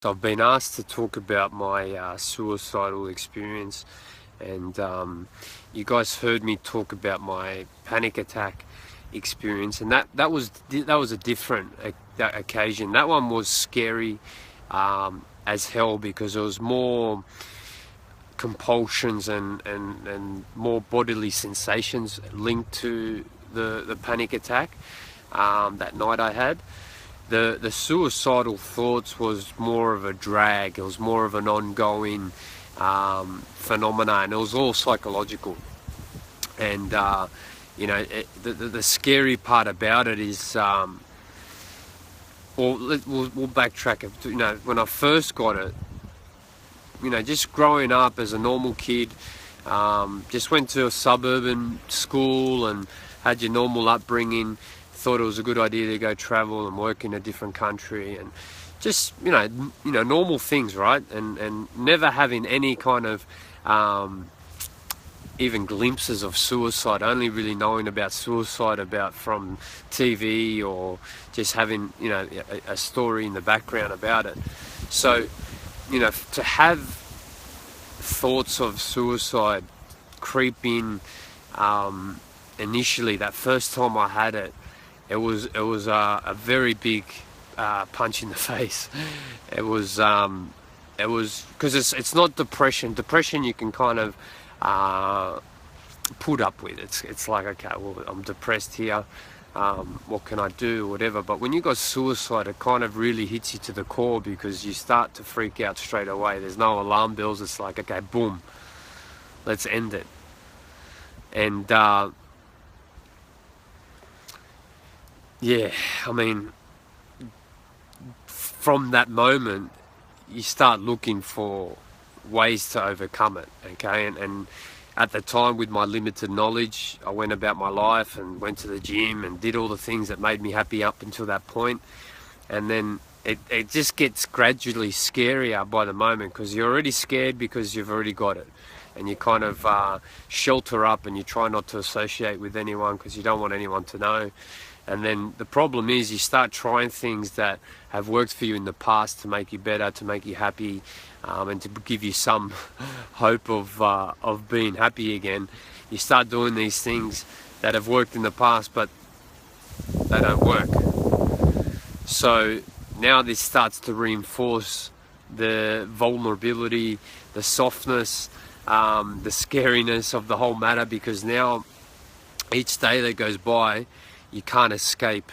I've been asked to talk about my suicidal experience, and you guys heard me talk about my panic attack experience, and that was a different occasion. That one was scary as hell, because there was more compulsions and more bodily sensations linked to the panic attack that night I had. The suicidal thoughts was more of a drag. It was more of an ongoing phenomenon. It was all psychological. And the scary part about it is, we'll backtrack it. When I first got it, just growing up as a normal kid, just went to a suburban school and had your normal upbringing. Thought it was a good idea to go travel and work in a different country, and just normal things, right? And never having any kind of even glimpses of suicide. Only really knowing about suicide from TV, or just having a story in the background about it. So to have thoughts of suicide creep in initially, that first time I had it, it was a very big punch in the face. It was because it's not depression. Depression you can kind of put up with. It's like, okay, well, I'm depressed here. What can I do? Whatever. But when you got suicide, it kind of really hits you to the core, because you start to freak out straight away. There's no alarm bells. It's like, okay, boom, let's end it. And yeah, I mean, from that moment, you start looking for ways to overcome it, okay? And at the time, with my limited knowledge, I went about my life and went to the gym and did all the things that made me happy up until that point. And then it just gets gradually scarier by the moment, because you're already scared because you've already got it. And you kind of shelter up, and you try not to associate with anyone because you don't want anyone to know. And then the problem is, you start trying things that have worked for you in the past to make you better, to make you happy, and to give you some hope of being happy again. You start doing these things that have worked in the past, but they don't work. So now this starts to reinforce the vulnerability, the softness, the scariness of the whole matter, because now each day that goes by, you can't escape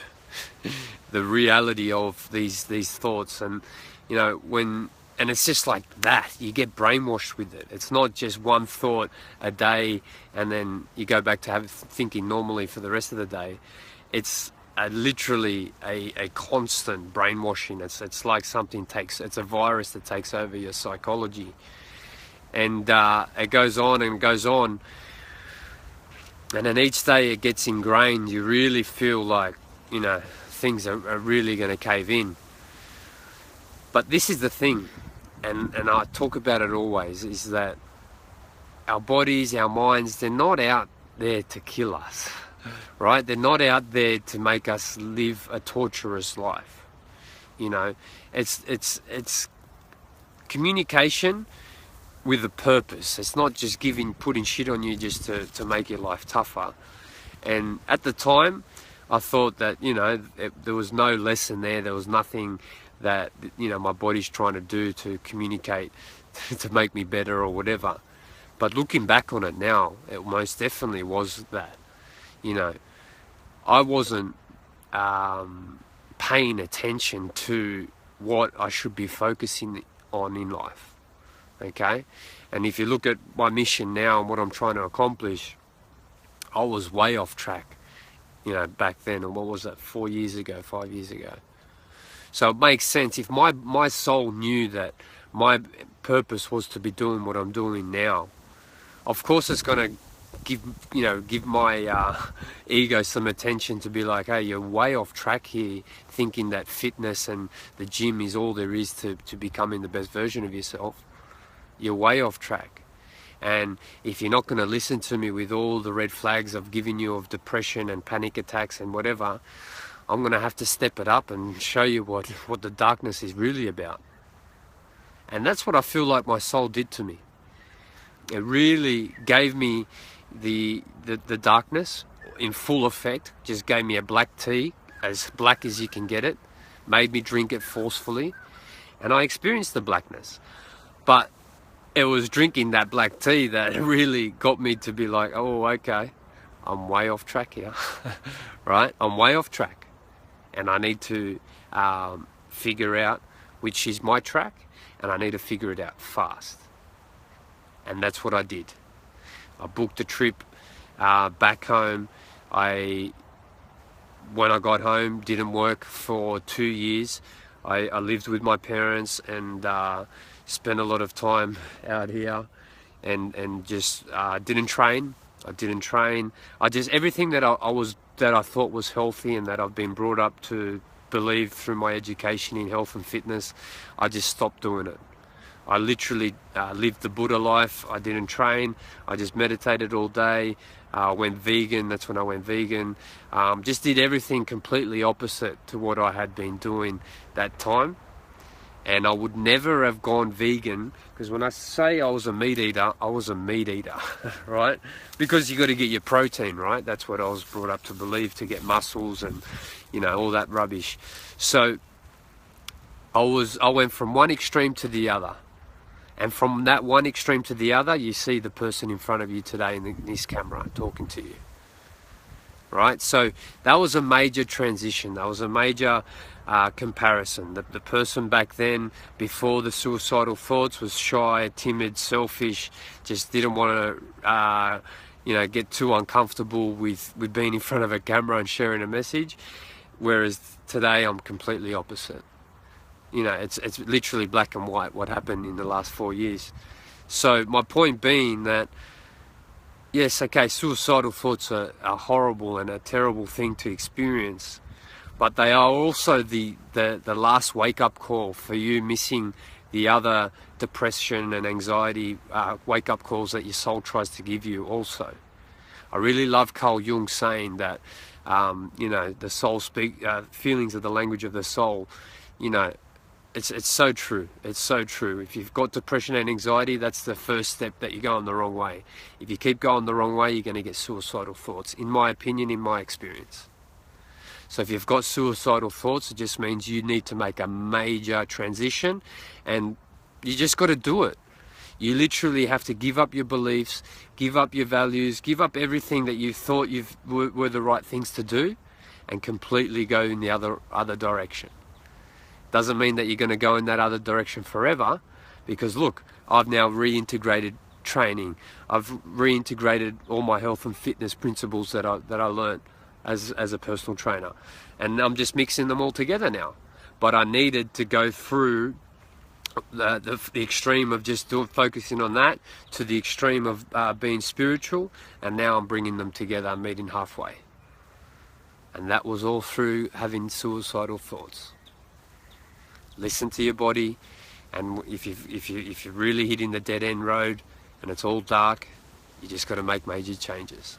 the reality of these thoughts. And and it's just like that, you get brainwashed with it. It's not just one thought a day and then you go back to thinking normally for the rest of the day. It's literally a constant brainwashing. It's like it's a virus that takes over your psychology, and it goes on and goes on. And then each day it gets ingrained. You really feel like, things are really going to cave in. But this is the thing, and I talk about it always, is that our bodies, our minds, they're not out there to kill us, right? They're not out there to make us live a torturous life. It's communication with a purpose. It's not just putting shit on you just to make your life tougher. And at the time, I thought that there was no lesson there. There was nothing that my body's trying to do to communicate to make me better or whatever. But looking back on it now, it most definitely was that. I wasn't paying attention to what I should be focusing on in life. Okay, and if you look at my mission now and what I'm trying to accomplish, I was way off track, back then. And what was that, 5 years ago? So it makes sense. If my soul knew that my purpose was to be doing what I'm doing now, of course it's going to give my ego some attention to be like, hey, you're way off track here, thinking that fitness and the gym is all there is to becoming the best version of yourself. You're way off track. And if you're not going to listen to me with all the red flags I've given you of depression and panic attacks and whatever, I'm going to have to step it up and show you what the darkness is really about. And that's what I feel like my soul did to me. It really gave me the darkness in full effect, just gave me a black tea, as black as you can get it, made me drink it forcefully, and I experienced the blackness. But it was drinking that black tea that really got me to be like, oh, okay, I'm way off track here, right? I'm way off track, and I need to figure out which is my track, and I need to figure it out fast. And that's what I did. I booked a trip back home. When I got home, didn't work for 2 years. I lived with my parents and spent a lot of time out here, and just didn't train. I just everything that I thought was healthy and that I've been brought up to believe through my education in health and fitness, I just stopped doing it. I literally lived the Buddha life. I didn't train. I just meditated all day. Went vegan. That's when I went vegan. Just did everything completely opposite to what I had been doing that time. And I would never have gone vegan, because when I say I was a meat eater, I was a meat eater, right? Because you got to get your protein, right? That's what I was brought up to believe, to get muscles and, you know, all that rubbish. So I went from one extreme to the other. And from that one extreme to the other, you see the person in front of you today in this camera talking to you, right? So that was a major transition. That was a major comparison. The person back then, before the suicidal thoughts, was shy, timid, selfish, just didn't want to, get too uncomfortable with being in front of a camera and sharing a message. Whereas today, I'm completely opposite. You know, it's literally black and white what happened in the last 4 years. So my point being that, yes, okay, suicidal thoughts are horrible and a terrible thing to experience, but they are also the last wake-up call for you missing the other depression and anxiety wake-up calls that your soul tries to give you also. I really love Carl Jung saying that, the soul feelings are the language of the soul. You know, it's so true. It's so true. If you've got depression and anxiety, that's the first step that you're going the wrong way. If you keep going the wrong way, you're going to get suicidal thoughts, in my opinion, in my experience. So if you've got suicidal thoughts, it just means you need to make a major transition, and you just got to do it. You literally have to give up your beliefs, give up your values, give up everything that you thought were the right things to do, and completely go in the other direction. Doesn't mean that you're going to go in that other direction forever, because look, I've now reintegrated training. I've reintegrated all my health and fitness principles that I learned as a personal trainer, and I'm just mixing them all together now. But I needed to go through the extreme of just focusing on that to the extreme of being spiritual, and now I'm bringing them together, meeting halfway. And that was all through having suicidal thoughts. Listen to your body, and if you're really hitting the dead end road and it's all dark, you just got to make major changes.